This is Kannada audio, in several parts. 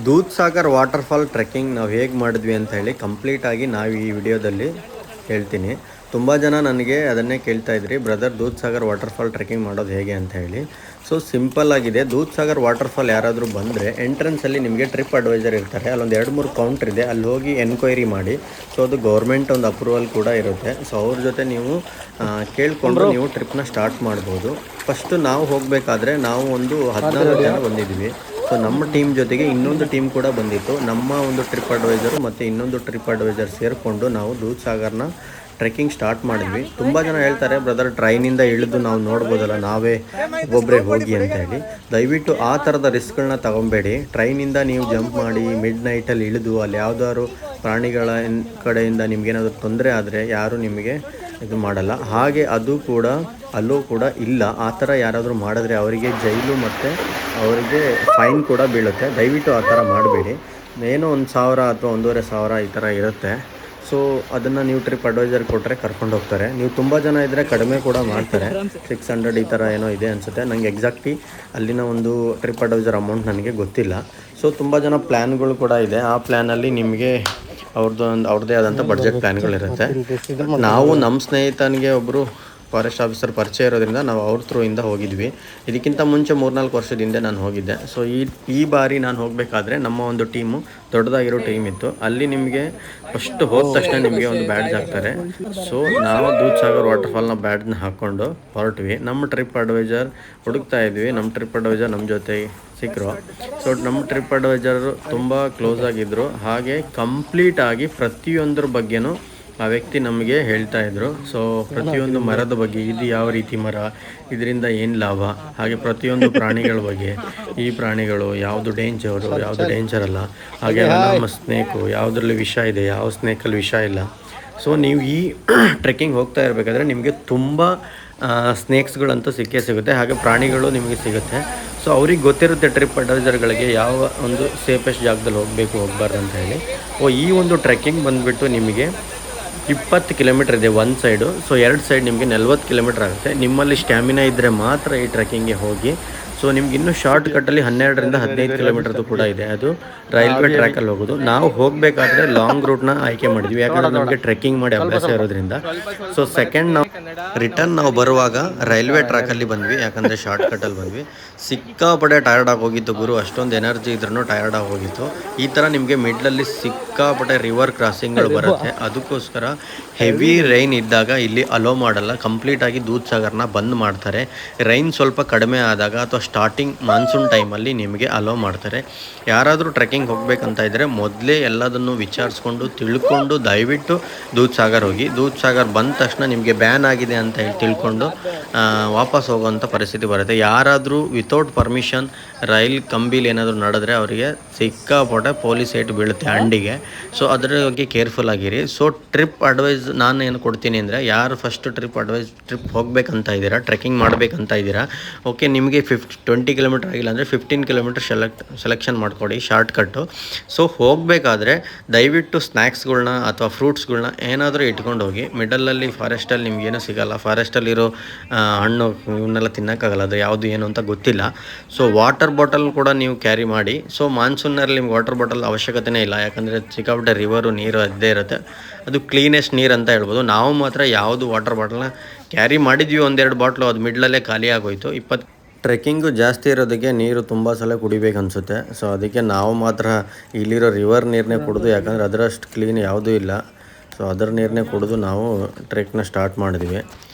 ದೂದ್ ಸಾಗರ್ ವಾಟರ್ಫಾಲ್ ಟ್ರೆಕ್ಕಿಂಗ್ ನಾವು ಹೇಗೆ ಮಾಡಿದ್ವಿ ಅಂತ ಹೇಳಿ ಕಂಪ್ಲೀಟಾಗಿ ನಾವು ಈ ವಿಡಿಯೋದಲ್ಲಿ ಹೇಳ್ತೀನಿ. ತುಂಬ ಜನ ನನಗೆ ಅದನ್ನೇ ಕೇಳ್ತಾ ಇದ್ರಿ, brother Dudh Sagar waterfall trekking ಮಾಡೋದು ಹೇಗೆ ಅಂತ ಹೇಳಿ. ಸೊ ಸಿಂಪಲ್ ಆಗಿದೆ. ದೂದ್ ಸಾಗರ್ ವಾಟರ್ಫಾಲ್ ಯಾರಾದರೂ ಬಂದರೆ ಎಂಟ್ರೆನ್ಸಲ್ಲಿ ನಿಮಗೆ ಟ್ರಿಪ್ ಅಡ್ವೈಸರ್ ಇರ್ತಾರೆ, ಅಲ್ಲೊಂದು 2-3 ಕೌಂಟ್ರ್ ಇದೆ, ಅಲ್ಲಿ ಹೋಗಿ ಎನ್ಕ್ವೈರಿ ಮಾಡಿ. ಸೊ ಅದು ಗೌರ್ಮೆಂಟ್ ಒಂದು ಅಪ್ರೂವಲ್ ಕೂಡ ಇರುತ್ತೆ. ಸೊ ಅವ್ರ ಜೊತೆ ನೀವು ಕೇಳಿಕೊಂಡು ನೀವು ಟ್ರಿಪ್ನ ಸ್ಟಾರ್ಟ್ ಮಾಡ್ಬೋದು. ಫಸ್ಟು ನಾವು ಹೋಗಬೇಕಾದ್ರೆ ನಾವು ಒಂದು 14 ಜನ ಬಂದಿದ್ವಿ. ಸೊ ನಮ್ಮ ಟೀಮ್ ಜೊತೆಗೆ ಇನ್ನೊಂದು ಟೀಮ್ ಕೂಡ ಬಂದಿತ್ತು. ನಮ್ಮ ಒಂದು ಟ್ರಿಪ್ ಅಡ್ವೈಸರು ಮತ್ತು ಇನ್ನೊಂದು ಟ್ರಿಪ್ ಅಡ್ವೈಸರ್ ಸೇರಿಕೊಂಡು ನಾವು ದೂದ್ ಸಾಗರ್ನ ಟ್ರೆಕ್ಕಿಂಗ್ ಸ್ಟಾರ್ಟ್ ಮಾಡಿದ್ವಿ. ತುಂಬ ಜನ ಹೇಳ್ತಾರೆ, ಬ್ರದರ್ ಟ್ರೈನಿಂದ ಇಳಿದು ನಾವು ನೋಡ್ಬೋದಲ್ಲ, ನಾವೇ ಒಬ್ಬೊಬ್ಬರೇ ಹೋಗಿ ಅಂತ ಹೇಳಿ. ದಯವಿಟ್ಟು ಆ ಥರದ ರಿಸ್ಕ್ಗಳನ್ನ ತಗೊಬೇಡಿ. ಟ್ರೈನಿಂದ ನೀವು ಜಂಪ್ ಮಾಡಿ ಮಿಡ್ ನೈಟಲ್ಲಿ ಇಳಿದು ಅಲ್ಲಿ ಯಾವುದಾದ್ರು ಪ್ರಾಣಿಗಳ ಕಡೆಯಿಂದ ನಿಮಗೇನಾದರೂ ತೊಂದರೆ ಆದರೆ ಯಾರು ನಿಮಗೆ ಇದು ಮಾಡಲ್ಲ. ಹಾಗೆ ಅದು ಕೂಡ ಅಲ್ಲೂ ಕೂಡ ಇಲ್ಲ. ಆ ಥರ ಯಾರಾದರೂ ಮಾಡಿದ್ರೆ ಅವರಿಗೆ ಜೈಲು ಮತ್ತು ಅವರಿಗೆ ಫೈನ್ ಕೂಡ ಬೀಳುತ್ತೆ. ದಯವಿಟ್ಟು ಆ ಥರ ಮಾಡಬೇಡಿ. ಏನೋ 1,000 ಅಥವಾ 1,500 ಈ ಥರ ಇರುತ್ತೆ. ಸೊ ಅದನ್ನು ನೀವು ಟ್ರಿಪ್ ಅಡ್ವೈಸರ್ ಕೊಟ್ಟರೆ ಕರ್ಕೊಂಡು ಹೋಗ್ತಾರೆ. ನೀವು ತುಂಬ ಜನ ಇದ್ದರೆ ಕಡಿಮೆ ಕೂಡ ಮಾಡ್ತಾರೆ. 600 ಈ ಥರ ಏನೋ ಇದೆ ಅನಿಸುತ್ತೆ. ನನಗೆ ಎಕ್ಸಾಕ್ಟ್ಲಿ ಅಲ್ಲಿನ ಒಂದು ಟ್ರಿಪ್ ಅಡ್ವೈಸರ್ ಅಮೌಂಟ್ ನನಗೆ ಗೊತ್ತಿಲ್ಲ. ಸೊ ತುಂಬ ಜನ ಪ್ಲ್ಯಾನ್ಗಳು ಕೂಡ ಇದೆ. ಆ ಪ್ಲ್ಯಾನಲ್ಲಿ ನಿಮಗೆ ಅವ್ರದ್ದೇ ಆದಂಥ ಬಡ್ಜೆಟ್ ಪ್ಲ್ಯಾನ್ಗಳಿರುತ್ತೆ. ನಾವು ನಮ್ಮ ಸ್ನೇಹಿತನಿಗೆ ಒಬ್ಬರು ಫಾರೆಸ್ಟ್ ಆಫೀಸರ್ ಪರಿಚಯ ಇರೋದ್ರಿಂದ ನಾವು ಅವ್ರ ಥ್ರೂಯಿಂದ ಹೋಗಿದ್ವಿ. ಇದಕ್ಕಿಂತ ಮುಂಚೆ 3-4 ವರ್ಷದ ಹಿಂದೆ ನಾನು ಹೋಗಿದ್ದೆ. ಸೊ ಈ ಬಾರಿ ನಾನು ಹೋಗಬೇಕಾದ್ರೆ ನಮ್ಮ ಒಂದು ಟೀಮು ದೊಡ್ಡದಾಗಿರೋ ಟೀಮ್ ಇತ್ತು. ಅಲ್ಲಿ ನಿಮಗೆ ಫಸ್ಟ್ ಹೋದ ತಕ್ಷಣ ನಿಮಗೆ ಒಂದು ಬ್ಯಾಡ್ಜ್ ಹಾಕ್ತಾರೆ. ಸೊ ನಾವು ದೂದ್ ಸಾಗರ್ ವಾಟರ್ಫಾಲ್ನ ಬ್ಯಾಡ್ಜ್ನ ಹಾಕ್ಕೊಂಡು ಹೊರಟ್ವಿ. ನಮ್ಮ ಟ್ರಿಪ್ ಅಡ್ವೈಸರ್ ಹುಡುಕ್ತಾ ಇದ್ವಿ. ನಮ್ಮ ಟ್ರಿಪ್ ಅಡ್ವೈಸರ್ ನಮ್ಮ ಜೊತೆ ಸಿಕ್ಕರು. ಸೊ ನಮ್ಮ ಟ್ರಿಪ್ ಅಡ್ವೈಸರು ತುಂಬ ಕ್ಲೋಸ್ ಆಗಿದ್ದರು. ಹಾಗೆ ಕಂಪ್ಲೀಟಾಗಿ ಪ್ರತಿಯೊಂದ್ರ ಬಗ್ಗೆನೂ ಆ ವ್ಯಕ್ತಿ ನಮಗೆ ಹೇಳ್ತಾ ಇದ್ರು. ಸೊ ಪ್ರತಿಯೊಂದು ಮರದ ಬಗ್ಗೆ, ಇದು ಯಾವ ರೀತಿ ಮರ, ಇದರಿಂದ ಏನು ಲಾಭ, ಹಾಗೆ ಪ್ರತಿಯೊಂದು ಪ್ರಾಣಿಗಳ ಬಗ್ಗೆ, ಈ ಪ್ರಾಣಿಗಳು ಯಾವುದು ಡೇಂಜರು, ಯಾವುದು ಡೇಂಜರ್ ಅಲ್ಲ, ಹಾಗೆ ನಮ್ಮ ಸ್ನೇಕು ಯಾವುದ್ರಲ್ಲಿ ವಿಷ ಇದೆ, ಯಾವ ಸ್ನೇಕಲ್ಲಿ ವಿಷ ಇಲ್ಲ. ಸೊ ನೀವು ಈ ಟ್ರೆಕ್ಕಿಂಗ್ ಹೋಗ್ತಾ ಇರಬೇಕಾದ್ರೆ ನಿಮಗೆ ತುಂಬ ಸ್ನೇಕ್ಸ್ಗಳಂತೂ ಸಿಕ್ಕೇ ಸಿಗುತ್ತೆ, ಹಾಗೆ ಪ್ರಾಣಿಗಳು ನಿಮಗೆ ಸಿಗುತ್ತೆ. ಸೊ ಅವ್ರಿಗೆ ಗೊತ್ತಿರುತ್ತೆ ಟ್ರಿಪ್ ಅಡ್ವೈಸರ್ಗಳಿಗೆ ಯಾವ ಒಂದು ಸೇಫೆಸ್ಟ್ ಜಾಗದಲ್ಲಿ ಹೋಗಬಾರ್ದು ಅಂತ ಹೇಳಿ. ಈ ಒಂದು ಟ್ರೆಕ್ಕಿಂಗ್ ಬಂದುಬಿಟ್ಟು ನಿಮಗೆ 20 ಕಿಲೋಮೀಟ್ರ್ ಇದೆ ಒಂದು ಸೈಡು. ಸೊ 2 ಸೈಡ್ ನಿಮಗೆ 40 ಕಿಲೋಮೀಟ್ರ್ ಆಗುತ್ತೆ. ನಿಮ್ಮಲ್ಲಿ ಸ್ಟ್ಯಾಮಿನಾ ಇದ್ದರೆ ಮಾತ್ರ ಈ ಟ್ರೆಕ್ಕಿಂಗ್ಗೆ ಹೋಗಿ. ಸೊ ನಿಮ್ಗೆ ಇನ್ನೂ ಶಾರ್ಟ್ ಕಟ್ಟಲ್ಲಿ 12ರಿಂದ 15 ಕಿಲೋಮೀಟರ್ದು ಕೂಡ ಇದೆ. ಅದು ರೈಲ್ವೆ ಟ್ರ್ಯಾಕಲ್ಲಿ ಹೋಗೋದು. ನಾವು ಹೋಗಬೇಕಾದ್ರೆ ಲಾಂಗ್ ರೂಟ್ನ ಆಯ್ಕೆ ಮಾಡಿದ್ವಿ, ಯಾಕಂದರೆ ನಮಗೆ ಟ್ರೆಕ್ಕಿಂಗ್ ಮಾಡಿ ಅಭ್ಯಾಸ ಇರೋದ್ರಿಂದ. ಸೊ ಸೆಕೆಂಡ್ ನಾವು ರಿಟರ್ನ್ ಬರುವಾಗ ರೈಲ್ವೆ ಟ್ರ್ಯಾಕಲ್ಲಿ ಬಂದ್ವಿ, ಯಾಕಂದರೆ ಶಾರ್ಟ್ ಕಟ್ಟಲ್ಲಿ ಬಂದ್ವಿ. ಸಿಕ್ಕಾಪಟ್ಟೆ ಟಯರ್ಡ್ ಆಗಿ ಹೋಗಿತ್ತು ಗುರು, ಅಷ್ಟೊಂದು ಎನರ್ಜಿ ಇದ್ರೂ ಟಯರ್ಡ್ ಆಗಿ ಹೋಗಿತ್ತು. ಈ ಥರ ನಿಮಗೆ ಮಿಡ್ಲಲ್ಲಿ ಸಿಕ್ಕಾಪಟ್ಟೆ ರಿವರ್ ಕ್ರಾಸಿಂಗ್ಗಳು ಬರುತ್ತೆ. ಅದಕ್ಕೋಸ್ಕರ ಹೆವಿ ರೈನ್ ಇದ್ದಾಗ ಇಲ್ಲಿ ಅಲೋ ಮಾಡಲ್ಲ, ಕಂಪ್ಲೀಟಾಗಿ ದೂದ್ ಸಾಗರ್ನ ಬಂದ್ ಮಾಡ್ತಾರೆ. ರೈನ್ ಸ್ವಲ್ಪ ಕಡಿಮೆ ಆದಾಗ ಅಥವಾ ಸ್ಟಾರ್ಟಿಂಗ್ ಮಾನ್ಸೂನ್ ಟೈಮಲ್ಲಿ ನಿಮಗೆ ಅಲೋ ಮಾಡ್ತಾರೆ. ಯಾರಾದರೂ ಟ್ರೆಕ್ಕಿಂಗ್ ಹೋಗಬೇಕಂತ ಇದ್ದರೆ ಮೊದಲೇ ಎಲ್ಲದನ್ನು ವಿಚಾರಿಸ್ಕೊಂಡು ತಿಳ್ಕೊಂಡು ದಯವಿಟ್ಟು ದೂದ್ ಸಾಗರ್ ಹೋಗಿ. ದೂದ್ ಸಾಗರ್ ಬಂದ ತಕ್ಷಣ ನಿಮಗೆ ಬ್ಯಾನ್ ಆಗಿದೆ ಅಂತ ಹೇಳಿ ತಿಳ್ಕೊಂಡು ವಾಪಸ್ ಹೋಗೋವಂಥ ಪರಿಸ್ಥಿತಿ ಬರುತ್ತೆ. ಯಾರಾದರೂ ವಿತೌಟ್ ಪರ್ಮಿಷನ್ ರೈಲ್ ಕಂಬಿಲಿ ಏನಾದರೂ ನಡೆದ್ರೆ ಅವರಿಗೆ ಸಿಕ್ಕಾಪಟ್ಟೆ ಪೊಲೀಸ್ ಏಟ್ ಬೀಳುತ್ತೆ ಅಂಡಿಗೆ. ಸೊ ಅದರ ಬಗ್ಗೆ ಕೇರ್ಫುಲ್ ಆಗಿರಿ. ಸೊ ಟ್ರಿಪ್ ಅಡ್ವೈಸ್ ನಾನು ಏನು ಕೊಡ್ತೀನಿ ಅಂದರೆ, ಯಾರು ಫಸ್ಟ್ ಟ್ರಿಪ್ ಹೋಗಬೇಕಂತ ಇದ್ದೀರಾ, ಟ್ರೆಕ್ಕಿಂಗ್ ಮಾಡಬೇಕಂತ ಇದ್ದೀರಾ, ಓಕೆ ನಿಮಗೆ 20 ಕಿಲೋಮೀಟ್ರ್ ಆಗಿಲ್ಲ ಅಂದರೆ 15 ಕಿಲೋಮೀಟ್ರ್ ಸೆಲೆಕ್ಷನ್ ಮಾಡ್ಕೊಡಿ, ಶಾರ್ಟ್ ಕಟ್ಟು. ಸೊ ಹೋಗಬೇಕಾದ್ರೆ ದಯವಿಟ್ಟು ಸ್ನ್ಯಾಕ್ಸ್ಗಳ್ನ ಅಥವಾ ಫ್ರೂಟ್ಸ್ಗಳ್ನ ಏನಾದರೂ ಇಟ್ಕೊಂಡು ಹೋಗಿ. ಮಿಡಲಲ್ಲಿ ಫಾರೆಸ್ಟಲ್ಲಿ ನಿಮಗೇನೂ ಸಿಗೋಲ್ಲ, ಫಾರೆಸ್ಟಲ್ಲಿರೋ ಹಣ್ಣು ಇವನ್ನೆಲ್ಲ ತಿನ್ನೋಕ್ಕಾಗಲ್ಲ, ಅದು ಯಾವುದು ಏನು ಅಂತ ಗೊತ್ತಿಲ್ಲ. ಸೊ ವಾಟರ್ ಬಾಟಲ್ ಕೂಡ ನೀವು ಕ್ಯಾರಿ ಮಾಡಿ. ಸೊ ಮಾನ್ಸೂನಲ್ಲಿ ನಿಮ್ಗೆ ವಾಟರ್ ಬಾಟಲ್ ಅವಶ್ಯಕತೆಯೇ ಇಲ್ಲ, ಯಾಕಂದರೆ ಸಿಕ್ಕಾಪಟ್ಟೆ ರಿವರು ನೀರು ಅದ್ದೇ ಇರುತ್ತೆ. ಅದು ಕ್ಲೀನೆಸ್ಟ್ ನೀರು ಅಂತ ಹೇಳ್ಬೋದು. ನಾವು ಮಾತ್ರ ಯಾವುದು ವಾಟರ್ ಬಾಟಲ್ನ ಕ್ಯಾರಿ ಮಾಡಿದ್ವಿ, 1-2 ಬಾಟ್ಲು, ಅದು ಮಿಡ್ಲಲ್ಲೇ ಖಾಲಿ ಆಗೋಯಿತು. ಟ್ರೆಕ್ಕಿಂಗು ಜಾಸ್ತಿ ಇರೋದಕ್ಕೆ ನೀರು ತುಂಬ ಸಲ ಕುಡಿಬೇಕು ಅನಿಸುತ್ತೆ. ಸೊ ಅದಕ್ಕೆ ನಾವು ಮಾತ್ರ ಇಲ್ಲಿರೋ ರಿವರ್ ನೀರನ್ನೇ ಕುಡಿದು, ಯಾಕಂದರೆ ಅದರಷ್ಟು ಕ್ಲೀನ್ ಯಾವುದೂ ಇಲ್ಲ. ಸೊ ಅದರ ನೀರನ್ನೇ ಕುಡಿದು ನಾವು ಟ್ರೆಕ್ನ ಸ್ಟಾರ್ಟ್ ಮಾಡಿದ್ವಿ.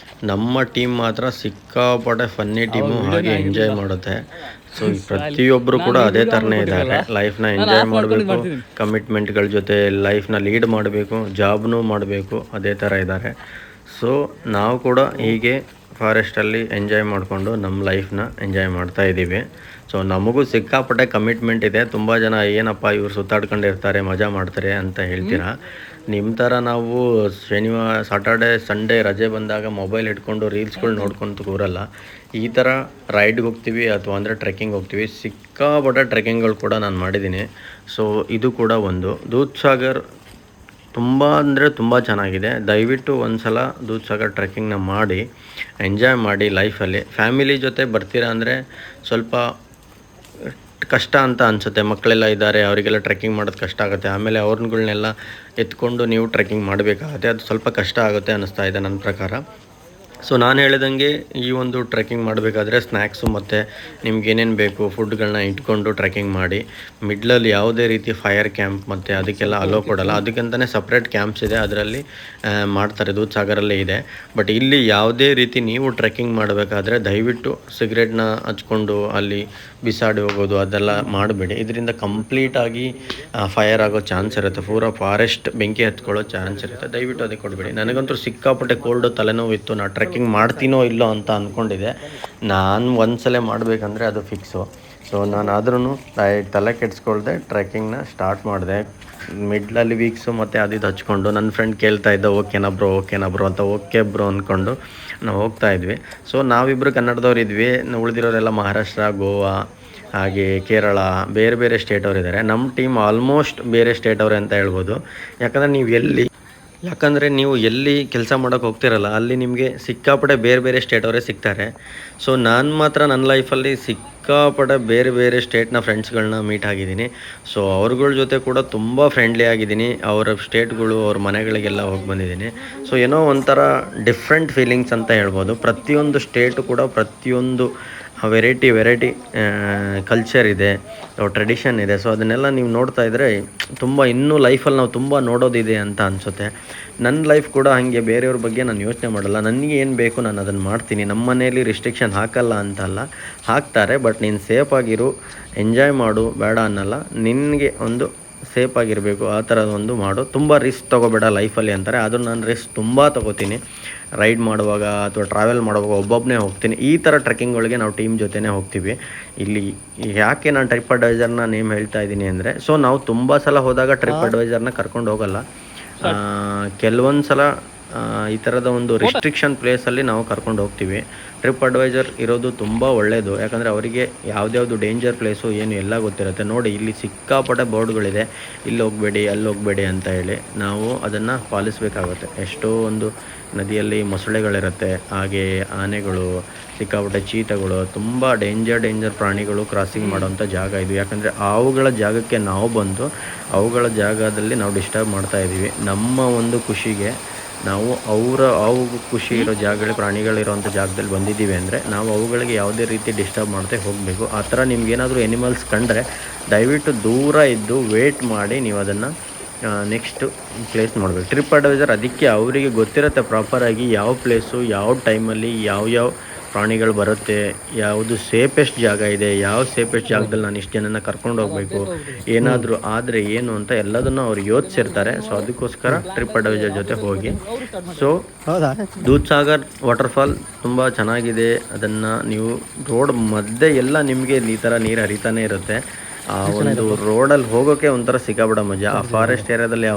ನಮ್ಮ ಟೀಮ್ ಮಾತ್ರ ಸಿಕ್ಕಾಪಟ್ಟೆ ಫನ್ನಿ ಟೀಮು, ಹಾಗೆ ಎಂಜಾಯ್ ಮಾಡುತ್ತೆ. ಸೊ ಪ್ರತಿಯೊಬ್ಬರು ಕೂಡ ಅದೇ ಥರನೇ ಇದ್ದಾರೆ. ಲೈಫ್ನ ಎಂಜಾಯ್ ಮಾಡಬೇಕು, ಕಮಿಟ್ಮೆಂಟ್ಗಳ ಜೊತೆ ಲೈಫ್ನ ಲೀಡ್ ಮಾಡಬೇಕು, ಜಾಬ್ನೂ ಮಾಡಬೇಕು, ಅದೇ ಥರ ಇದ್ದಾರೆ. ಸೊ ನಾವು ಕೂಡ ಹೀಗೆ ಫಾರೆಸ್ಟಲ್ಲಿ ಎಂಜಾಯ್ ಮಾಡಿಕೊಂಡು ನಮ್ಮ ಲೈಫ್ನ ಎಂಜಾಯ್ ಮಾಡ್ತಾ ಇದ್ದೀವಿ. ಸೊ ನಮಗೂ ಸಿಕ್ಕಾಪಟ್ಟೆ ಕಮಿಟ್ಮೆಂಟ್ ಇದೆ. ತುಂಬ ಜನ ಏನಪ್ಪ ಇವ್ರು ಸುತ್ತಾಡ್ಕೊಂಡಿರ್ತಾರೆ, ಮಜಾ ಮಾಡ್ತಾರೆ ಅಂತ ಹೇಳ್ತೀರಾ. ನಿಮ್ಮ ಥರ ನಾವು ಶನಿವಾರ, ಸಾಟರ್ಡೆ, ಸಂಡೇ ರಜೆ ಬಂದಾಗ ಮೊಬೈಲ್ ಇಟ್ಕೊಂಡು ರೀಲ್ಸ್ಗಳು ನೋಡ್ಕೊಂಡು ಕೂರಲ್ಲ. ಈ ಥರ ರೈಡ್ಗೆ ಹೋಗ್ತೀವಿ ಅಥವಾ ಅಂದರೆ ಟ್ರೆಕ್ಕಿಂಗ್ ಹೋಗ್ತೀವಿ. ಸಿಕ್ಕಾಪಟ್ಟೆ ಟ್ರೆಕ್ಕಿಂಗ್ಗಳು ಕೂಡ ನಾನು ಮಾಡಿದ್ದೀನಿ. ಸೊ ಇದು ಕೂಡ ಒಂದು. ದೂದ್ ಸಾಗರ್ ತುಂಬ ಅಂದರೆ ತುಂಬ ಚೆನ್ನಾಗಿದೆ. ದಯವಿಟ್ಟು ಒಂದು ಸಲ ದೂದ್ ಸಾಗರ್ ಟ್ರೆಕ್ಕಿಂಗ್ನ ಮಾಡಿ ಎಂಜಾಯ್ ಮಾಡಿ ಲೈಫಲ್ಲಿ. ಫ್ಯಾಮಿಲಿ ಜೊತೆ ಬರ್ತೀರಾ ಅಂದರೆ ಸ್ವಲ್ಪ ಕಷ್ಟ ಅಂತ ಅನಿಸುತ್ತೆ. ಮಕ್ಕಳೆಲ್ಲ ಇದ್ದಾರೆ, ಅವರಿಗೆಲ್ಲ ಟ್ರೆಕ್ಕಿಂಗ್ ಮಾಡೋದು ಕಷ್ಟ ಆಗುತ್ತೆ. ಆಮೇಲೆ ಅವ್ರನ್ಗಳನ್ನೆಲ್ಲ ಎತ್ಕೊಂಡು ನೀವು ಟ್ರೆಕ್ಕಿಂಗ್ ಮಾಡಬೇಕಾಗುತ್ತೆ, ಅದು ಸ್ವಲ್ಪ ಕಷ್ಟ ಆಗುತ್ತೆ ಅನ್ನಿಸ್ತಾ ಇದೆ ನನ್ನ ಪ್ರಕಾರ. ಸೊ ನಾನು ಹೇಳಿದಂಗೆ ಈ ಒಂದು ಟ್ರೆಕ್ಕಿಂಗ್ ಮಾಡಬೇಕಾದ್ರೆ ಸ್ನ್ಯಾಕ್ಸು ಮತ್ತು ನಿಮ್ಗೆ ಏನೇನು ಬೇಕು ಫುಡ್ಗಳನ್ನ ಇಟ್ಕೊಂಡು ಟ್ರೆಕ್ಕಿಂಗ್ ಮಾಡಿ. ಮಿಡ್ಲಲ್ಲಿ ಯಾವುದೇ ರೀತಿ ಫೈರ್ ಕ್ಯಾಂಪ್ ಮತ್ತು ಅದಕ್ಕೆಲ್ಲ ಅಲೋ ಕೊಡಲ್ಲ, ಅದಕ್ಕಂತಲೇ ಸಪ್ರೇಟ್ ಕ್ಯಾಂಪ್ಸ್ ಇದೆ, ಅದರಲ್ಲಿ ಮಾಡ್ತಾರೆ, ದೂದ್ಸಾಗರಲ್ಲೇ ಇದೆ. ಬಟ್ ಇಲ್ಲಿ ಯಾವುದೇ ರೀತಿ ನೀವು ಟ್ರೆಕ್ಕಿಂಗ್ ಮಾಡಬೇಕಾದ್ರೆ ದಯವಿಟ್ಟು ಸಿಗರೇಟ್ನ ಹಚ್ಕೊಂಡು ಅಲ್ಲಿ ಬಿಸಾಡಿ ಹೋಗೋದು ಅದೆಲ್ಲ ಮಾಡಬೇಡಿ. ಇದರಿಂದ ಕಂಪ್ಲೀಟಾಗಿ ಫೈರ್ ಆಗೋ ಚಾನ್ಸ್ ಇರುತ್ತೆ, ಪೂರಾ ಫಾರೆಸ್ಟ್ ಬೆಂಕಿ ಹತ್ಕೊಳ್ಳೋ ಚಾನ್ಸ್ ಇರುತ್ತೆ. ದಯವಿಟ್ಟು ಅದಕ್ಕೆ ಕೊಡಬೇಡಿ. ನನಗಂತೂ ಸಿಕ್ಕಾಪಟ್ಟೆ ಕೋಲ್ಡು, ತಲೆನೋವಿತ್ತು. ನಾನು ಟ್ರೆಕ್ಕಿಂಗ್ ಮಾಡ್ತೀನೋ ಇಲ್ಲೋ ಅಂತ ಅಂದ್ಕೊಂಡಿದ್ದೆ. ನಾನು ಒಂದ್ಸಲ ಮಾಡಬೇಕಂದ್ರೆ ಅದು ಫಿಕ್ಸು. ಸೊ ನಾನು ಆದ್ರೂ ತಲೆ ಕೆಡಿಸ್ಕೊಳ್ದೆ ಟ್ರೆಕ್ಕಿಂಗ್ನ ಸ್ಟಾರ್ಟ್ ಮಾಡಿದೆ. ಮಿಡ್ಲಲ್ಲಿ ವೀಕ್ಸು ಮತ್ತು ಅದು ಹಚ್ಕೊಂಡು ನನ್ನ ಫ್ರೆಂಡ್ ಕೇಳ್ತಾ ಇದ್ದ ಓಕೆನಾ ಬ್ರೋ ಅಂತ. ಓಕೆ ಬ್ರೋ ಅಂದ್ಕೊಂಡು ನಾವು ಹೋಗ್ತಾಯಿದ್ವಿ. ಸೊ ನಾವಿಬ್ಬರು ಕನ್ನಡದವ್ರು ಇದ್ವಿ, ಉಳಿದಿರೋರೆಲ್ಲ ಮಹಾರಾಷ್ಟ್ರ, ಗೋವಾ, ಹಾಗೆ ಕೇರಳ, ಬೇರೆ ಬೇರೆ ಸ್ಟೇಟವ್ರು ಇದ್ದಾರೆ. ನಮ್ಮ ಟೀಮ್ ಆಲ್ಮೋಸ್ಟ್ ಬೇರೆ ಸ್ಟೇಟವ್ರೆ ಅಂತ ಹೇಳ್ಬೋದು. ಯಾಕಂದರೆ ನೀವು ಎಲ್ಲಿ ಕೆಲಸ ಮಾಡೋಕ್ಕೆ ಹೋಗ್ತಿರಲ್ಲ ಅಲ್ಲಿ ನಿಮಗೆ ಸಿಕ್ಕಾಪಟ್ಟೆ ಬೇರೆ ಬೇರೆ ಸ್ಟೇಟವರೇ ಸಿಗ್ತಾರೆ. ಸೊ ನಾನು ಮಾತ್ರ ನನ್ನ ಲೈಫಲ್ಲಿ ಸಿಕ್ಕಾಪಟ್ಟೆ ಬೇರೆ ಬೇರೆ ಸ್ಟೇಟ್ನ ಫ್ರೆಂಡ್ಸ್ಗಳನ್ನ ಮೀಟ್ ಆಗಿದ್ದೀನಿ. ಸೊ ಅವ್ರಗಳ ಜೊತೆ ಕೂಡ ತುಂಬ ಫ್ರೆಂಡ್ಲಿ ಆಗಿದ್ದೀನಿ. ಅವರ ಸ್ಟೇಟ್ಗಳು, ಅವ್ರ ಮನೆಗಳಿಗೆಲ್ಲ ಹೋಗಿ ಬಂದಿದ್ದೀನಿ. ಸೊ ಏನೋ ಒಂಥರ ಡಿಫ್ರೆಂಟ್ ಫೀಲಿಂಗ್ಸ್ ಅಂತ ಹೇಳ್ಬೋದು. ಪ್ರತಿಯೊಂದು ಸ್ಟೇಟು ಕೂಡ ಪ್ರತಿಯೊಂದು ವೆರೈಟಿ ಕಲ್ಚರ್ ಇದೆ, ಟ್ರೆಡಿಷನ್ ಇದೆ. ಸೊ ಅದನ್ನೆಲ್ಲ ನೀವು ನೋಡ್ತಾ ಇದ್ದರೆ ತುಂಬ ಇನ್ನೂ ಲೈಫಲ್ಲಿ ನಾವು ತುಂಬ ನೋಡೋದಿದೆ ಅಂತ ಅನಿಸುತ್ತೆ. ನನ್ನ ಲೈಫ್ ಕೂಡ ಹಾಗೆ, ಬೇರೆಯವ್ರ ಬಗ್ಗೆ ನಾನು ಯೋಚನೆ ಮಾಡಲ್ಲ. ನನಗೆ ಏನು ಬೇಕು ನಾನು ಅದನ್ನು ಮಾಡ್ತೀನಿ. ನಮ್ಮ ಮನೆಯಲ್ಲಿ ರಿಸ್ಟ್ರಿಕ್ಷನ್ ಹಾಕಲ್ಲ ಅಂತಲ್ಲ, ಹಾಕ್ತಾರೆ. ಬಟ್ ನೀನು ಸೇಫಾಗಿರು, ಎಂಜಾಯ್ ಮಾಡು, ಬೇಡ ಅನ್ನಲ್ಲ. ನಿನಗೆ ಒಂದು ಸೇಫಾಗಿರಬೇಕು, ಆ ಥರದ್ದು ಒಂದು ಮಾಡು. ತುಂಬ ರಿಸ್ಕ್ ತೊಗೋಬೇಡ ಲೈಫಲ್ಲಿ ಅಂತಾರೆ, ಆದರೂ ನಾನು ರಿಸ್ಕ್ ತುಂಬ ತೊಗೋತೀನಿ. ರೈಡ್ ಮಾಡುವಾಗ ಅಥವಾ ಟ್ರಾವೆಲ್ ಮಾಡುವಾಗ ಒಬ್ಬೊಬ್ಬನೇ ಹೋಗ್ತೀನಿ. ಈ ಥರ ಟ್ರೆಕ್ಕಿಂಗ್ಗಳಿಗೆ ನಾವು ಟೀಮ್ ಜೊತೆನೇ ಹೋಗ್ತೀವಿ. ಇಲ್ಲಿ ಯಾಕೆ ನಾನು ಟ್ರಿಪ್ ಅಡ್ವೈಸರ್ನ ನೇಮ್ ಹೇಳ್ತಾ ಇದ್ದೀನಿ ಅಂದರೆ, ಸೊ ನಾವು ತುಂಬ ಸಲ ಹೋದಾಗ ಟ್ರಿಪ್ ಅಡ್ವೈಸರ್ನ ಕರ್ಕೊಂಡು ಹೋಗಲ್ಲ. ಕೆಲವೊಂದು ಸಲ ಈ ಥರದ ಒಂದು ರಿಸ್ಟ್ರಿಕ್ಷನ್ ಪ್ಲೇಸಲ್ಲಿ ನಾವು ಕರ್ಕೊಂಡು ಹೋಗ್ತೀವಿ. ಟ್ರಿಪ್ ಅಡ್ವೈಸರ್ ಇರೋದು ತುಂಬ ಒಳ್ಳೆಯದು, ಯಾಕಂದರೆ ಅವರಿಗೆ ಯಾವುದ್ಯಾವುದು ಡೇಂಜರ್ ಪ್ಲೇಸು ಏನು ಎಲ್ಲ ಗೊತ್ತಿರುತ್ತೆ. ನೋಡಿ ಇಲ್ಲಿ ಸಿಕ್ಕಾಪಟ್ಟೆ ಬೋರ್ಡ್ಗಳಿದೆ, ಇಲ್ಲಿ ಹೋಗಬೇಡಿ ಅಲ್ಲಿ ಹೋಗಬೇಡಿ ಅಂತ ಹೇಳಿ. ನಾವು ಅದನ್ನು ಪಾಲಿಸಬೇಕಾಗುತ್ತೆ. ಎಷ್ಟೋ ಒಂದು ನದಿಯಲ್ಲಿ ಮೊಸಳೆಗಳಿರುತ್ತೆ, ಹಾಗೆ ಆನೆಗಳು, ಸಿಕ್ಕಾಪಟ್ಟೆ ಚೀತಗಳು, ತುಂಬ ಡೇಂಜರ್ ಪ್ರಾಣಿಗಳು ಕ್ರಾಸಿಂಗ್ ಮಾಡೋವಂಥ ಜಾಗ ಇದು. ಯಾಕಂದರೆ ಅವುಗಳ ಜಾಗಕ್ಕೆ ನಾವು ಬಂದು ಅವುಗಳ ಜಾಗದಲ್ಲಿ ನಾವು ಡಿಸ್ಟರ್ಬ್ ಮಾಡ್ತಾಯಿದ್ದೀವಿ. ನಮ್ಮ ಒಂದು ಖುಷಿಗೆ ನಾವು ಅವು ಖುಷಿ ಇರೋ ಜಾಗಗಳು, ಪ್ರಾಣಿಗಳಿರೋವಂಥ ಜಾಗದಲ್ಲಿ ಬಂದಿದ್ದೀವಿ ಅಂದರೆ ನಾವು ಅವುಗಳಿಗೆ ಯಾವುದೇ ರೀತಿ ಡಿಸ್ಟರ್ಬ್ ಮಾಡದೆ ಹೋಗಬೇಕು. ಆ ಥರ ನಿಮ್ಗೇನಾದರೂ ಎನಿಮಲ್ಸ್ ಕಂಡ್ರೆ ದಯವಿಟ್ಟು ದೂರ ಇದ್ದು ವೇಟ್ ಮಾಡಿ ನೀವು ಅದನ್ನು ನೆಕ್ಸ್ಟ್ ಪ್ಲೇಸ್ ಮಾಡಬೇಕು. ಟ್ರಿಪ್ ಅಡ್ವೈಸರ್ ಅದಕ್ಕೆ ಅವರಿಗೆ ಗೊತ್ತಿರುತ್ತೆ ಪ್ರಾಪರಾಗಿ ಯಾವ ಪ್ಲೇಸು, ಯಾವ ಟೈಮಲ್ಲಿ ಯಾವ ಪ್ರಾಣಿಗಳು ಬರುತ್ತೆ, ಯಾವುದು ಸೇಫೆಸ್ಟ್ ಜಾಗ ಇದೆ, ಯಾವ ಸೇಫೆಸ್ಟ್ ಜಾಗದಲ್ಲಿ ನಾನು ಇಷ್ಟು ಜನನ ಕರ್ಕೊಂಡು ಹೋಗಬೇಕು, ಏನಾದರೂ ಆದರೆ ಏನು ಅಂತ ಎಲ್ಲದನ್ನು ಅವ್ರು ಯೋಚಿಸಿರ್ತಾರೆ. ಸೊ ಅದಕ್ಕೋಸ್ಕರ ಟ್ರಿಪ್ ಅಡ್ವೈಸರ್ ಜೊತೆ ಹೋಗಿ. ಸೊ ದೂದ್ಸಾಗರ್ ವಾಟರ್ಫಾಲ್ ತುಂಬ ಚೆನ್ನಾಗಿದೆ. ಅದನ್ನು ನೀವು ರೋಡ್ ಮಧ್ಯೆ ಎಲ್ಲ ನಿಮಗೆ ಈ ಥರ ನೀರು ಹರಿತಾನೆ ಇರುತ್ತೆ. ಆ ಒಂದು ರೋಡಲ್ಲಿ ಹೋಗೋಕ್ಕೆ ಒಂಥರ ಸಿಕ್ಕಾಬಿಡೋ ಮಜಾ. ಆ ಫಾರೆಸ್ಟ್ ಏರಿಯಾದಲ್ಲಿ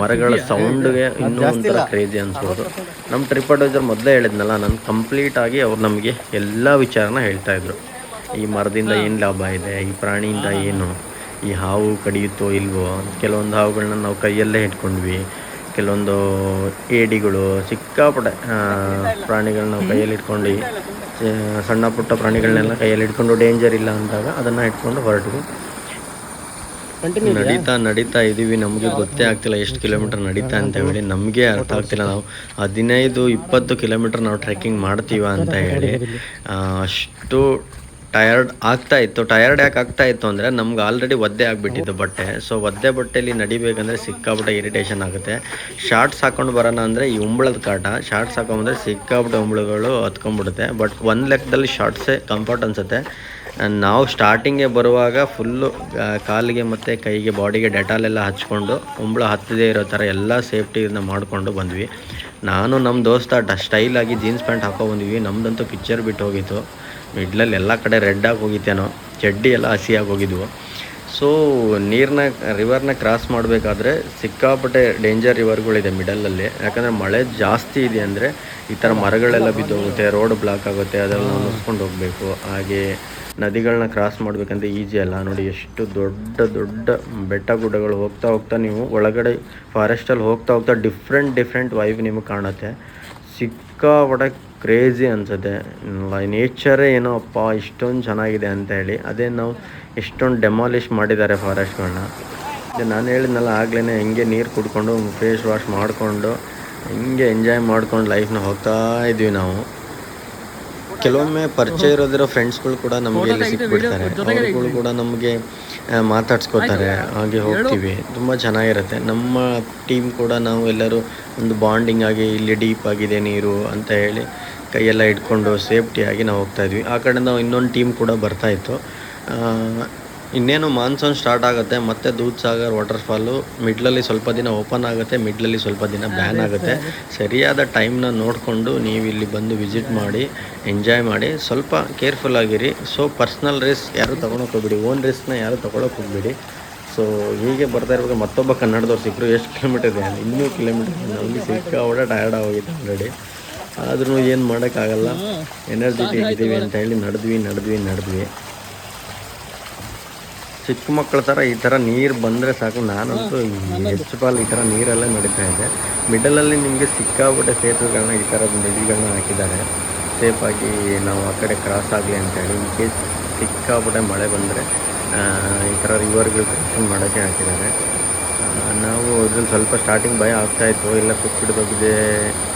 ಮರಗಳ ಸೌಂಡ್ಗೆ ಇನ್ನೂ ಒಂಥರ ಕ್ರೇಜಿ ಅನಿಸ್ಬೋದು. ನಮ್ಮ ಟ್ರಿಪ್ ಅಡ್ವೈಸರ್ ಮೊದಲೇ ಹೇಳಿದ್ನಲ್ಲ, ನಾನು ಕಂಪ್ಲೀಟಾಗಿ ಅವ್ರು ನಮಗೆ ಎಲ್ಲ ವಿಚಾರನ ಹೇಳ್ತಾಯಿದ್ರು. ಈ ಮರದಿಂದ ಏನು ಲಾಭ ಇದೆ, ಈ ಪ್ರಾಣಿಯಿಂದ ಏನು, ಈ ಹಾವು ಕಡಿಯುತ್ತೋ ಇಲ್ವೋ. ಕೆಲವೊಂದು ಹಾವುಗಳನ್ನ ನಾವು ಕೈಯಲ್ಲೇ ಇಟ್ಕೊಂಡ್ವಿ, ಕೆಲವೊಂದು ಏಡಿಗಳು, ಸಿಕ್ಕಾಪಟ್ಟೆ ಪ್ರಾಣಿಗಳನ್ನ ನಾವು ಕೈಯಲ್ಲಿ ಇಟ್ಕೊಂಡು, ಸಣ್ಣ ಪುಟ್ಟ ಪ್ರಾಣಿಗಳನ್ನೆಲ್ಲ ಕೈಯಲ್ಲಿ ಇಟ್ಕೊಂಡು ಡೇಂಜರ್ ಇಲ್ಲ ಅಂದಾಗ ಅದನ್ನು ಇಟ್ಕೊಂಡು ಹೊರಟ್ವಿ. ನಡೀತಾ ಇದ್ದೀವಿ. ನಮಗೆ ಗೊತ್ತೇ ಆಗ್ತಿಲ್ಲ ಎಷ್ಟು ಕಿಲೋಮೀಟರ್ ನಡೀತಾ ಅಂತ ಹೇಳಿ. ನಮಗೆ ಅರ್ಥ ಆಗ್ತಿಲ್ಲ, ನಾವು 15-20 ಕಿಲೋಮೀಟರ್ ನಾವು ಟ್ರೆಕ್ಕಿಂಗ್ ಮಾಡ್ತೀವ ಅಂತ ಹೇಳಿ. ಅಷ್ಟು ಟಯರ್ಡ್ ಆಗ್ತಾಯಿತ್ತು. ಯಾಕೆ ಆಗ್ತಾಯಿತ್ತು ಅಂದರೆ ನಮ್ಗೆ ಆಲ್ರೆಡಿ ಒದ್ದೆ ಆಗಿಬಿಟ್ಟಿತ್ತು ಬಟ್ಟೆ. ಸೊ ಒದ್ದೆ ಬಟ್ಟೆಯಲ್ಲಿ ನಡಿಬೇಕಂದ್ರೆ ಸಿಕ್ಕಾಪಟ್ಟೆ ಇರಿಟೇಷನ್ ಆಗುತ್ತೆ. ಶಾರ್ಟ್ಸ್ ಹಾಕ್ಕೊಂಡು ಬರೋಣ ಅಂದರೆ ಈ ಉಂಬಳದ ಕಾಟ. ಶಾರ್ಟ್ಸ್ ಹಾಕೊಂಡ್ಬಂದರೆ ಸಿಕ್ಕಾಪಟ್ಟೆ ಉಂಬಳಗಳು ಹತ್ಕೊಂಡ್ಬಿಡುತ್ತೆ. ಬಟ್ ಒಂದು ಲೆಕ್ಕದಲ್ಲಿ ಶಾರ್ಟ್ಸೇ ಕಂಫರ್ಟ್ ಅನಿಸುತ್ತೆ. ನಾವು ಸ್ಟಾರ್ಟಿಂಗೇ ಬರುವಾಗ ಫುಲ್ಲು ಕಾಲಿಗೆ ಮತ್ತು ಕೈಗೆ, ಬಾಡಿಗೆ ಡೆಟಾಲೆಲ್ಲ ಹಚ್ಕೊಂಡು ಉಂಬಳ ಹತ್ತದೇ ಇರೋ ಥರ ಎಲ್ಲ ಸೇಫ್ಟಿಯಿಂದ ಮಾಡಿಕೊಂಡು ಬಂದ್ವಿ. ನಾನು ನಮ್ಮ ದೋಸ್ತ ಸ್ಟೈಲಾಗಿ ಜೀನ್ಸ್ ಪ್ಯಾಂಟ್ ಹಾಕೊಂಡ್ಬಂದ್ವಿ. ನಮ್ಮದಂತೂ ಪಿಕ್ಚರ್ ಬಿಟ್ಟು ಹೋಗಿತ್ತು. ಮಿಡ್ಲಲ್ಲಿ ಎಲ್ಲ ಕಡೆ ರೆಡ್ಡಾಗಿ ಹೋಗಿತ್ತೇನೋ, ಚಡ್ಡಿ ಎಲ್ಲ ಹಸಿಯಾಗಿ ಹೋಗಿದ್ವು. ಸೊ ರಿವರ್ನ ಕ್ರಾಸ್ ಮಾಡಬೇಕಾದ್ರೆ ಸಿಕ್ಕಾಪಟ್ಟೆ ಡೇಂಜರ್ ರಿವರ್ಗಳಿದೆ ಮಿಡಲಲ್ಲಿ. ಯಾಕಂದರೆ ಮಳೆ ಜಾಸ್ತಿ ಇದೆ ಅಂದರೆ ಈ ಥರ ಮರಗಳೆಲ್ಲ ಬಿದ್ದೋಗುತ್ತೆ, ರೋಡ್ ಬ್ಲಾಕ್ ಆಗುತ್ತೆ, ಅದೆಲ್ಲ ನಾವು ಮುಗಿಸ್ಕೊಂಡು ಹೋಗಬೇಕು. ಹಾಗೆ ನದಿಗಳನ್ನ ಕ್ರಾಸ್ ಮಾಡಬೇಕಂದ್ರೆ ಈಜಿ ಅಲ್ಲ. ನೋಡಿ ಎಷ್ಟು ದೊಡ್ಡ ಬೆಟ್ಟ ಗುಡ್ಡಗಳು. ಹೋಗ್ತಾ ನೀವು ಒಳಗಡೆ ಫಾರೆಸ್ಟಲ್ಲಿ ಹೋಗ್ತಾ ಡಿಫ್ರೆಂಟ್ ವೈಬ್ ನಿಮಗೆ ಕಾಣುತ್ತೆ. ಸಿಕ್ಕಾಪಟ್ಟೆ ಕ್ರೇಜಿ ಅನಿಸುತ್ತೆ. ನೇಚರೇ ಏನೋ ಅಪ್ಪ ಇಷ್ಟೊಂದು ಚೆನ್ನಾಗಿದೆ ಅಂತ ಹೇಳಿ. ಅದೇ ನಾವು ಎಷ್ಟೊಂದು ಡೆಮಾಲಿಷ್ ಮಾಡಿದ್ದಾರೆ ಫಾರೆಸ್ಟ್ಗಳನ್ನ. ನಾನು ಹೇಳಿದ್ನಲ್ಲ ಆಗ್ಲೇ ಹಿಂಗೆ ನೀರು ಕುಡ್ಕೊಂಡು ಫೇಸ್ ವಾಶ್ ಮಾಡಿಕೊಂಡು ಹಿಂಗೆ ಎಂಜಾಯ್ ಮಾಡ್ಕೊಂಡು ಲೈಫ್ನ ಹೋಗ್ತಾ ಇದ್ವಿ ನಾವು. ಕೆಲವೊಮ್ಮೆ ಪರಿಚಯ ಇರೋದಿರೋ ಫ್ರೆಂಡ್ಸ್ಗಳು ಕೂಡ ನಮಗೆ ಇಲ್ಲಿ ಸಿಕ್ಬಿಡ್ತಾರೆ. ಅವ್ರುಗಳು ಕೂಡ ನಮಗೆ ಮಾತಾಡ್ಸ್ಕೊತಾರೆ, ಹಾಗೆ ಹೋಗ್ತೀವಿ. ತುಂಬ ಚೆನ್ನಾಗಿರುತ್ತೆ. ನಮ್ಮ ಟೀಮ್ ಕೂಡ ನಾವು ಎಲ್ಲರೂ ಒಂದು ಬಾಂಡಿಂಗ್ ಆಗಿ ಇಲ್ಲಿ ಡೀಪ್ ಆಗಿದೆ ನೀರು ಅಂತ ಹೇಳಿ ಕೈಯೆಲ್ಲ ಇಟ್ಕೊಂಡು ಸೇಫ್ಟಿಯಾಗಿ ನಾವು ಹೋಗ್ತಾಯಿದ್ವಿ. ಆ ಕಡೆ ನಾವು ಇನ್ನೊಂದು ಟೀಮ್ ಕೂಡ ಬರ್ತಾಯಿತ್ತು. ಇನ್ನೇನು ಮಾನ್ಸೂನ್ ಸ್ಟಾರ್ಟ್ ಆಗುತ್ತೆ, ಮತ್ತು ದೂದ್ ಸಾಗರ್ ವಾಟರ್ಫಾಲು ಮಿಡ್ಲಲ್ಲಿ ಸ್ವಲ್ಪ ದಿನ ಓಪನ್ ಆಗುತ್ತೆ, ಮಿಡ್ಲಲ್ಲಿ ಸ್ವಲ್ಪ ದಿನ ಬ್ಯಾನ್ ಆಗುತ್ತೆ. ಸರಿಯಾದ ಟೈಮ್ನ ನೋಡಿಕೊಂಡು ನೀವು ಇಲ್ಲಿ ಬಂದು ವಿಸಿಟ್ ಮಾಡಿ ಎಂಜಾಯ್ ಮಾಡಿ. ಸ್ವಲ್ಪ ಕೇರ್ಫುಲ್ ಆಗಿರಿ. ಸೊ ಪರ್ಸ್ನಲ್ ರಿಸ್ಕ್ ಯಾರು ತೊಗೊಳಕ್ಕೆ ಹೋಗ್ಬೇಡಿ, ಓನ್ ರಿಸ್ಕ್ನ ಯಾರು ತೊಗೊಳಕ್ಕೆ ಹೋಗ್ಬೇಡಿ. ಸೊ ಹೀಗೆ ಬರ್ತಾ ಇರುವಾಗ ಮತ್ತೊಬ್ಬ ಕನ್ನಡದವ್ರು ಸಿಕ್ಕರು. ಎಷ್ಟು ಕಿಲೋಮೀಟರ್ ಇದೆ? 200 ಕಿಲೋಮೀಟರ್. ನಮಗೆ ಸಿಕ್ಕಾಪಟ್ಟೆ ಟಯರ್ಡ್ ಆಗೋಗಿತ್ತು ಆಲ್ರೆಡಿ. ಆದ್ರೂ ಏನು ಮಾಡೋಕ್ಕಾಗಲ್ಲ, ಎನರ್ಜಿಟಿಕ್ ಇದ್ದೀವಿ ಅಂತ ಹೇಳಿ ನಡೆದ್ವಿ. ಚಿಕ್ಕ ಮಕ್ಕಳ ಥರ ಈ ಥರ ನೀರು ಬಂದರೆ ಸಾಕು. ನಾನಂತೂ ಹೆಚ್ಚು ಪಾಲು ಈ ಥರ ನೀರಲ್ಲೇ ನಡೀತಾ ಇದೆ. ಮಿಡಲಲ್ಲಿ ನಿಮಗೆ ಸಿಕ್ಕಾಪಟ್ಟೆ ಸೇತುವೆಗಳನ್ನ ಈ ಥರದ ನದಿಗಳನ್ನ ಹಾಕಿದ್ದಾರೆ, ಸೇಫಾಗಿ ನಾವು ಆ ಕಡೆ ಕ್ರಾಸ್ ಆಗಲಿ ಅಂತೇಳಿ. ಇನ್ ಕೇಸ್ ಸಿಕ್ಕಾಪಟ್ಟೆ ಮಳೆ ಬಂದರೆ ಈ ಥರ ರಿವರ್ಗಳು ಕ್ರಾಸಿಂಗ್ ಮಾಡೋಕ್ಕೆ ಹಾಕಿದ್ದಾರೆ. ನಾವು ಇದ್ರಲ್ಲಿ ಸ್ವಲ್ಪ ಸ್ಟಾರ್ಟಿಂಗ್ ಭಯ ಆಗ್ತಾಯಿತ್ತು, ಎಲ್ಲ ಕುಚ್ಚಿಡ್ದೋಗಿದೆ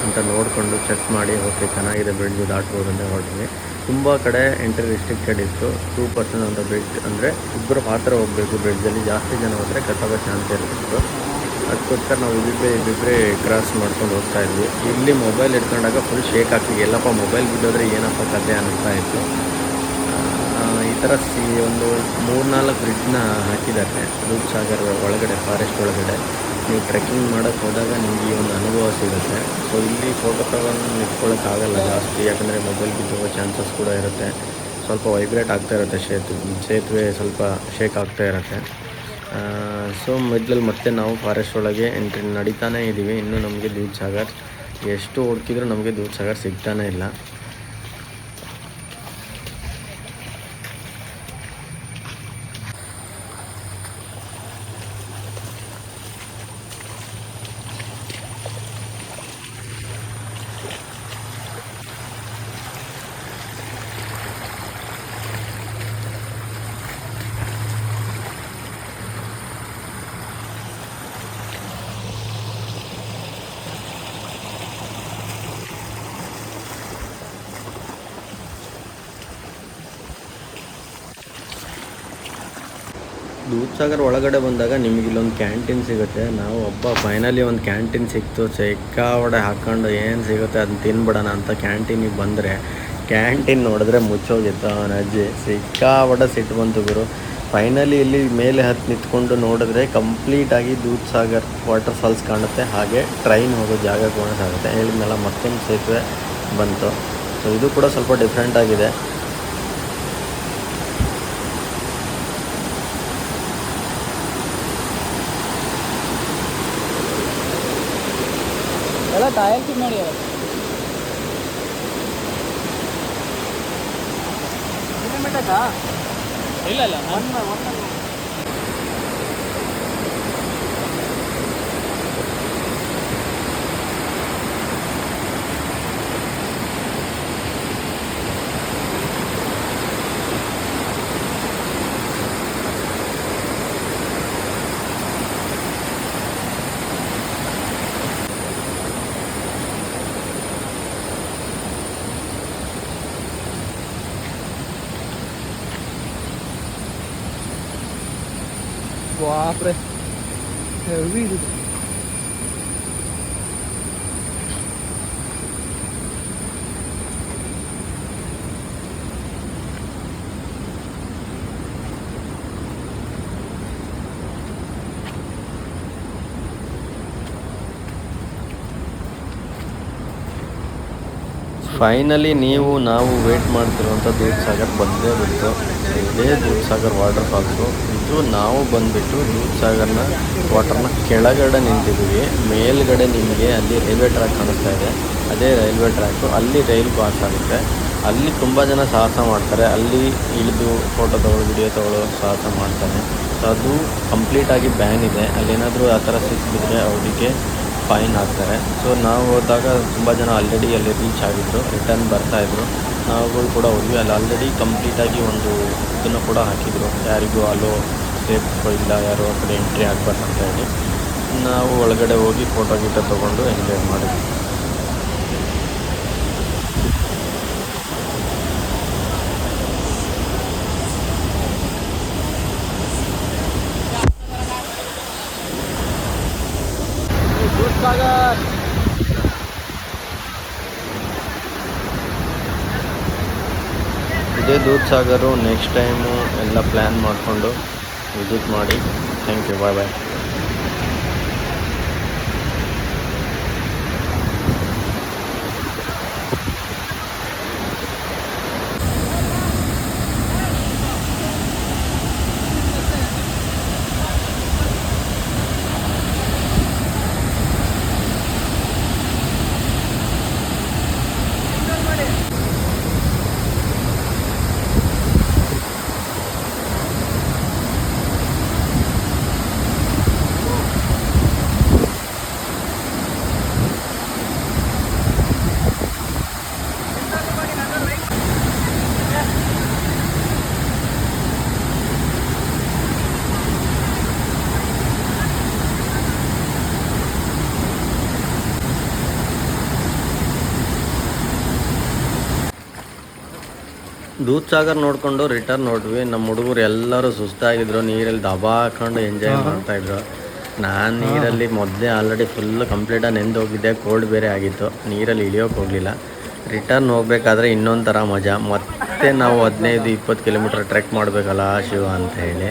ಅಂತ ನೋಡಿಕೊಂಡು ಚೆಕ್ ಮಾಡಿ ಓಕೆ ಚೆನ್ನಾಗಿದೆ ಬ್ರಿಡ್ಜ್ ದಾಟ್ಬೋದು ಅಂತ ಹೊರಟಿದ್ವಿ. ತುಂಬ ಕಡೆ ಎಂಟ್ರಿ ರಿಸ್ಟ್ರಿಕ್ಟೆಡ್ ಇತ್ತು. 2% ಅಂತ ಬ್ರಿಡ್ಜ್, ಅಂದರೆ ಇಬ್ಬರು ಮಾತ್ರ ಹೋಗಬೇಕು ಬ್ರಿಡ್ಜಲ್ಲಿ. ಜಾಸ್ತಿ ಜನ ಹೋದರೆ ಕಟ್ಟಾಗೋ ಚಾನ್ಸ್ ಇರ್ತಿತ್ತು. ಅದಕ್ಕೋಸ್ಕರ ನಾವು ಇಬ್ಬಿಬ್ಬರೇ ಕ್ರಾಸ್ ಮಾಡ್ಕೊಂಡು ಹೋಗ್ತಾಯಿದ್ವಿ. ಇಲ್ಲಿ ಮೊಬೈಲ್ ಇಟ್ಕೊಂಡಾಗ ಫುಲ್ ಶೇಕ್ ಆಗ್ತಿದೆ. ಎಲ್ಲಪ್ಪ ಮೊಬೈಲ್ ಬಿದ್ದೋದ್ರೆ ಏನಪ್ಪ ಕತೆ ಅನ್ನಿಸ್ತಾ ಇತ್ತು. ಈ ಥರ ಒಂದು 3-4 ಬ್ರಿಡ್ಜ್ನ ಹಾಕಿದ್ದಾರೆ ದೂದ್ ಸಾಗರ್ ಒಳಗಡೆ, ಫಾರೆಸ್ಟ್ ಒಳಗಡೆ. ನೀವು ಟ್ರೆಕ್ಕಿಂಗ್ ಮಾಡೋಕ್ಕೆ ಹೋದಾಗ ನಿಮಗೆ ಈ ಒಂದು ಅನುಭವ ಸಿಗುತ್ತೆ. ಸೊ ಇಲ್ಲಿ ಫೋಟೋ ತಗೊಂಡು ನಿಂತ್ಕೊಳ್ಳೋಕ್ಕಾಗಲ್ಲ ಜಾಸ್ತಿ, ಯಾಕಂದರೆ ಮೊಬೈಲ್ ಬಿದ್ದೋಗೋ ಚಾನ್ಸಸ್ ಕೂಡ ಇರುತ್ತೆ. ಸ್ವಲ್ಪ ವೈಬ್ರೇಟ್ ಆಗ್ತಾ ಇರುತ್ತೆ ಸೇತುವೆ ಸ್ವಲ್ಪ ಶೇಕ್ ಆಗ್ತಾ ಇರುತ್ತೆ. ಸೊ ಮಿಡ್ಲಲ್ಲಿ ಮತ್ತೆ ನಾವು ಫಾರೆಸ್ಟ್ ಒಳಗೆ ಎಂಟ್ರಿ ನಡೀತಾನೇ ಇದ್ದೀವಿ. ಇನ್ನೂ ನಮಗೆ ದೂದ್ ಸಾಗರ್ ಎಷ್ಟು ಹುಡುಕಿದ್ರೂ ನಮಗೆ ದೂದ್ ಸಾಗರ್ ಸಿಗ್ತಾನೇ ಇಲ್ಲ. ದೂದ್ ಸಾಗರ್ ಒಳಗಡೆ ಬಂದಾಗ ನಿಮಗೆ ಇಲ್ಲೊಂದು ಕ್ಯಾಂಟೀನ್ ಸಿಗುತ್ತೆ. ನಾವು ಫೈನಲಿ ಒಂದು ಕ್ಯಾಂಟೀನ್ ಸಿಕ್ತು. ಸಿಕ್ಕಾಪಟ್ಟೆ ಹಾಕ್ಕೊಂಡು ಏನು ಸಿಗುತ್ತೆ ಅದನ್ನ ತಿನ್ಬಿಡೋಣ ಅಂತ ಕ್ಯಾಂಟೀನಿಗೆ ಬಂದರೆ, ಕ್ಯಾಂಟೀನ್ ನೋಡಿದ್ರೆ ಮುಚ್ಚೋಗಿತ್ತು. ಅವನ ಅಜ್ಜಿ ಸಿಕ್ಕಾಪಟ್ಟೆ ಸಿಟ್ಟು ಬಂತು ಗುರು. ಫೈನಲಿ ಇಲ್ಲಿ ಮೇಲೆ ಹತ್ತಿ ನಿಂತ್ಕೊಂಡು ನೋಡಿದ್ರೆ ಕಂಪ್ಲೀಟಾಗಿ ದೂದ್ ಸಾಗರ್ ವಾಟರ್ ಫಾಲ್ಸ್ ಕಾಣುತ್ತೆ, ಹಾಗೆ ಟ್ರೈನ್ ಹೋಗೋ ಜಾಗ ಕೂಡ ಸಾಗುತ್ತೆ. ಹೇಳಿದ್ನಲ್ಲ ಮತ್ತೊಂದು ಸೇತುವೆ ಬಂತು. ಸೊ ಇದು ಕೂಡ ಸ್ವಲ್ಪ ಡಿಫ್ರೆಂಟ್ ಆಗಿದೆ. ಎಲ್ಲ ಟಾಯಲ್ಕಿ ಮಾಡಿ ಇಲ್ಲ ಬಾಪ್ರೆ ಹೆವಿ ಇದು. ಫೈನಲಿ ನಾವು ವೇಟ್ ಮಾಡ್ತಿರುವಂಥ ದೂದ್ ಸಾಗರ್ ಬಂದೇ ಬಿಟ್ಟು. ಇದೇ ದೂದ್ ಸಾಗರ್ ವಾಟರ್ ಫಾಲ್ಸು. ಇದು ನಾವು ಬಂದುಬಿಟ್ಟು ದೂದ್ ಸಾಗರ್ನ ವಾಟರ್ನ ಕೆಳಗಡೆ ನಿಂತಿದ್ದೀವಿ. ಮೇಲ್ಗಡೆ ನಿಮಗೆ ಅಲ್ಲಿ ರೈಲ್ವೆ ಟ್ರ್ಯಾಕ್ ಕಾಣಿಸ್ತಾ ಇದೆ, ಅದೇ ರೈಲ್ವೆ ಟ್ರ್ಯಾಕು. ಅಲ್ಲಿ ರೈಲ್ ಪಾಸ್ ಆಗುತ್ತೆ. ಅಲ್ಲಿ ತುಂಬ ಜನ ಸಾಹಸ ಮಾಡ್ತಾರೆ. ಅಲ್ಲಿ ಇಳಿದು ಫೋಟೋ ತೊಗೊಳ್ಳೋ ವಿಡಿಯೋ ತೊಗೊಳ್ಳೋ ಸಾಹಸ ಮಾಡ್ತಾರೆ. ಸೊ ಅದು ಕಂಪ್ಲೀಟಾಗಿ ಬ್ಯಾನ್ ಇದೆ. ಅಲ್ಲೇನಾದರೂ ಆ ಥರ ಸಿಕ್ಕಿಬಿದ್ರೆ ಅವರಿಗೆ ಫೈನ್ ಹಾಕ್ತಾರೆ. ಸೊ ನಾವು ಹೋದಾಗ ತುಂಬ ಜನ ಆಲ್ರೆಡಿ ಅಲ್ಲಿ ರೀಚ್ ಆಗಿದ್ದರು, ರಿಟರ್ನ್ ಬರ್ತಾಯಿದ್ರು. ನಾವುಗಳು ಕೂಡ ಹೋದ್ವಿ. ಅಲ್ಲಿ ಆಲ್ರೆಡಿ ಕಂಪ್ಲೀಟಾಗಿ ಒಂದು ಇದನ್ನು ಕೂಡ ಹಾಕಿದರು, ಯಾರಿಗೂ ಅಲೋ ಸೇಫ್ ಇಲ್ಲ, ಯಾರು ಆ ಕಡೆ ಎಂಟ್ರಿ ಆಗಬಾರ್ದು ಅಂತ ಹೇಳಿ. ನಾವು ಒಳಗಡೆ ಹೋಗಿ ಫೋಟೋ ಗೀಟೋ ತೊಗೊಂಡು ಎಂಜಾಯ್ ಮಾಡಿದ್ವಿ. ಇದೇ ದೂದ್ಸಾಗರು. ನೆಕ್ಸ್ಟ್ ಟೈಮು ಎಲ್ಲ ಪ್ಲ್ಯಾನ್ ಮಾಡಿಕೊಂಡು ವಿಸಿಟ್ ಮಾಡಿ. ಥ್ಯಾಂಕ್ ಯು, ಬಾಯ್ ಬಾಯ್. ದೂದ್ಸಾಗರ್ ನೋಡಿಕೊಂಡು ರಿಟರ್ನ್ ನೋಡ್ವಿ. ನಮ್ಮ ಹುಡುಗರು ಎಲ್ಲರೂ ಸುಸ್ತಾಗಿದ್ರು, ನೀರಲ್ಲಿ ದಬಾ ಹಾಕೊಂಡು ಎಂಜಾಯ್ ಮಾಡ್ತಾಯಿದ್ರು. ನಾನು ನೀರಲ್ಲಿ ಮೊದಲೇ ಆಲ್ರೆಡಿ ಫುಲ್ಲು ಕಂಪ್ಲೀಟಾಗಿ ನೆಂದು ಹೋಗಿದ್ದೆ, ಕೋಲ್ಡ್ ಬೇರೆ ಆಗಿತ್ತು, ನೀರಲ್ಲಿ ಇಳಿಯೋಕೆ ಹೋಗಲಿಲ್ಲ. ರಿಟರ್ನ್ ಹೋಗಬೇಕಾದ್ರೆ ಇನ್ನೊಂದು ಥರ ಮಜಾ. ಮತ್ತೆ ನಾವು 15-20 ಕಿಲೋಮೀಟ್ರ್ ಟ್ರೆಕ್ ಮಾಡಬೇಕಲ್ಲ ಶಿವ ಅಂತ ಹೇಳಿ,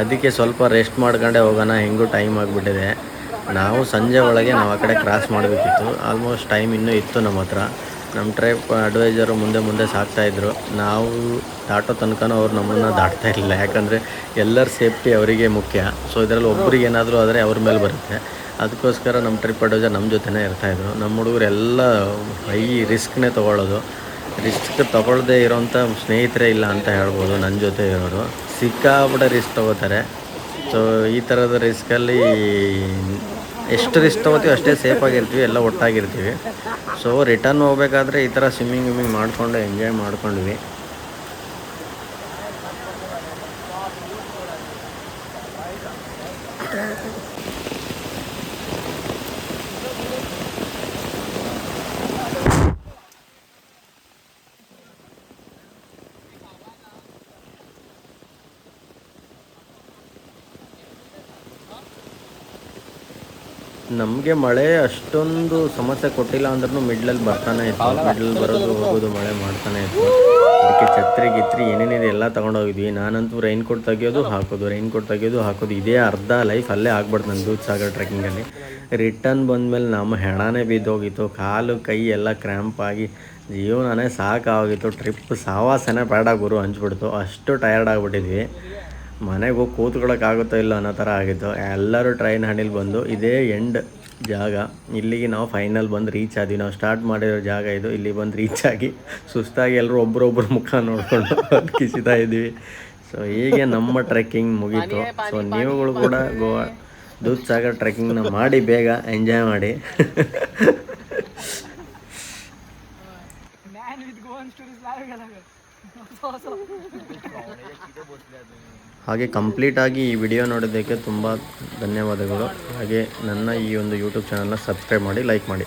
ಅದಕ್ಕೆ ಸ್ವಲ್ಪ ರೆಸ್ಟ್ ಮಾಡ್ಕೊಂಡೆ ಹೋಗೋಣ, ಹೆಂಗೂ ಟೈಮ್ ಆಗಿಬಿಟ್ಟಿದೆ. ನಾವು ಸಂಜೆ ಒಳಗೆ ನಾವು ಆ ಕಡೆ ಕ್ರಾಸ್ ಮಾಡಬೇಕಿತ್ತು. ಆಲ್ಮೋಸ್ಟ್ ಟೈಮ್ ಇನ್ನೂ ಇತ್ತು ನಮ್ಮ ಹತ್ರ. ನಮ್ಮ ಟ್ರಿಪ್ ಅಡ್ವೈಸರು ಮುಂದೆ ಸಾಕ್ತಾಯಿದ್ರು. ನಾವು ದಾಟೋ ತನಕ ಅವ್ರು ನಮ್ಮನ್ನು ದಾಟ್ತಾ ಇರಲಿಲ್ಲ, ಯಾಕಂದರೆ ಎಲ್ಲರ ಸೇಫ್ಟಿ ಅವರಿಗೆ ಮುಖ್ಯ. ಸೊ ಇದರಲ್ಲಿ ಒಬ್ರಿಗೆ ಏನಾದರೂ ಆದರೆ ಅವ್ರ ಮೇಲೆ ಬರುತ್ತೆ. ಅದಕ್ಕೋಸ್ಕರ ನಮ್ಮ ಟ್ರಿಪ್ ಅಡ್ವೈಸರ್ ನಮ್ಮ ಜೊತೆನೇ ಇರ್ತಾಯಿದ್ರು. ನಮ್ಮ ಹುಡುಗರು ಎಲ್ಲ ಹೈ ರಿಸ್ಕ್ನೇ ತೊಗೊಳ್ಳೋದು. ರಿಸ್ಕ್ ತೊಗೊಳ್ಳದೇ ಇರೋಂಥ ಸ್ನೇಹಿತರೇ ಇಲ್ಲ ಅಂತ ಹೇಳ್ಬೋದು. ನನ್ನ ಜೊತೆ ಇರೋರು ಸಿಕ್ಕಾಪಟ್ಟೆ ರಿಸ್ಕ್ ತೊಗೋತಾರೆ. ಸೊ ಈ ಥರದ ರಿಸ್ಕಲ್ಲಿ ಎಷ್ಟು ರಿಸ್ಕ್ ತೊಗೋತೀವಿ ಅಷ್ಟೇ ಸೇಫಾಗಿರ್ತೀವಿ, ಎಲ್ಲ ಒಟ್ಟಾಗಿರ್ತೀವಿ. ಸೊ ರಿಟರ್ನ್ ಹೋಗಬೇಕಾದ್ರೆ ಈ ಥರ ಸ್ವಿಮ್ಮಿಂಗ್ ಮಾಡಿಕೊಂಡು ಎಂಜಾಯ್ ಮಾಡ್ಕೊಂಡ್ವಿ. ನಮಗೆ ಮಳೆ ಅಷ್ಟೊಂದು ಸಮಸ್ಯೆ ಕೊಟ್ಟಿಲ್ಲ ಅಂದ್ರೂ ಮಿಡ್ಲಲ್ಲಿ ಬರ್ತಾನೆ ಇತ್ತು. ಮಿಡ್ಲಲ್ಲಿ ಬರೋದು ಹೋಗೋದು ಮಳೆ ಮಾಡ್ತಾನೆ ಇತ್ತು. ಅದಕ್ಕೆ ಛತ್ರಿ ಏನೇನಿದೆ ಎಲ್ಲ ತೊಗೊಂಡೋಗಿದ್ವಿ. ನಾನಂತೂ ರೈನ್ಕೋಟ್ ತೆಗಿಯೋದು ಹಾಕೋದು ಇದೇ ಅರ್ಧ ಲೈಫ್ ಅಲ್ಲೇ ಆಗ್ಬಾರ್ದು ನನ್ನ ದೂದ್ಸಾಗರ್ ಟ್ರೆಕ್ಕಿಂಗಲ್ಲಿ. ರಿಟರ್ನ್ ಬಂದಮೇಲೆ ನಮ್ಮ ಹೆಣನೇ ಬಿದ್ದೋಗಿತ್ತು, ಕಾಲು ಕೈ ಎಲ್ಲ ಕ್ರ್ಯಾಂಪ್ ಆಗಿ ಜೀವನನೇ ಸಾಕಾಗಿತ್ತು. ಟ್ರಿಪ್ ಸಾವಾಸನೇ ಬೇಡ ಗುರು ಹಂಚ್ಬಿಡ್ತು, ಅಷ್ಟು ಟಯರ್ಡ್ ಆಗಿಬಿಟ್ಟಿದ್ವಿ. ಮನೆಗೆ ಹೋಗಿ ಕೂತ್ಕೊಳ್ಳೋಕ್ಕಾಗುತ್ತೋ ಇಲ್ಲ ಅನ್ನೋ ಥರ ಆಗಿತ್ತು. ಎಲ್ಲರೂ ಟ್ರೈನ್ ಹಣಿಲಿ ಬಂದು ಇದೇ ಎಂಡ್ ಜಾಗ, ಇಲ್ಲಿಗೆ ನಾವು ಫೈನಲ್ ಬಂದು ರೀಚ್ ಆದ್ವಿ. ನಾವು ಸ್ಟಾರ್ಟ್ ಮಾಡಿರೋ ಜಾಗ ಇದು. ಇಲ್ಲಿ ಬಂದು ರೀಚ್ ಆಗಿ ಸುಸ್ತಾಗಿ ಎಲ್ಲರೂ ಒಬ್ಬರೊಬ್ಬರು ಮುಖ ನೋಡಿಕೊಂಡು ಕಿಸಿತಾ ಇದ್ವಿ. ಸೊ ಹೀಗೆ ನಮ್ಮ ಟ್ರೆಕ್ಕಿಂಗ್ ಮುಗೀತು. ಸೊ ನೀವುಗಳು ಕೂಡ ಗೋವಾ ದೂದ್ಸಾಗರ್ ಟ್ರೆಕ್ಕಿಂಗ್ನ ಮಾಡಿ, ಬೇಗ ಎಂಜಾಯ್ ಮಾಡಿ. ಹಾಗೆ ಕಂಪ್ಲೀಟಾಗಿ ಈ ವಿಡಿಯೋ ನೋಡೋದಕ್ಕೆ ತುಂಬ ಧನ್ಯವಾದಗಳು. ಹಾಗೆ ನನ್ನ ಈ ಒಂದು ಯೂಟ್ಯೂಬ್ ಚಾನಲ್ನ ಸಬ್ಸ್ಕ್ರೈಬ್ ಮಾಡಿ, ಲೈಕ್ ಮಾಡಿ.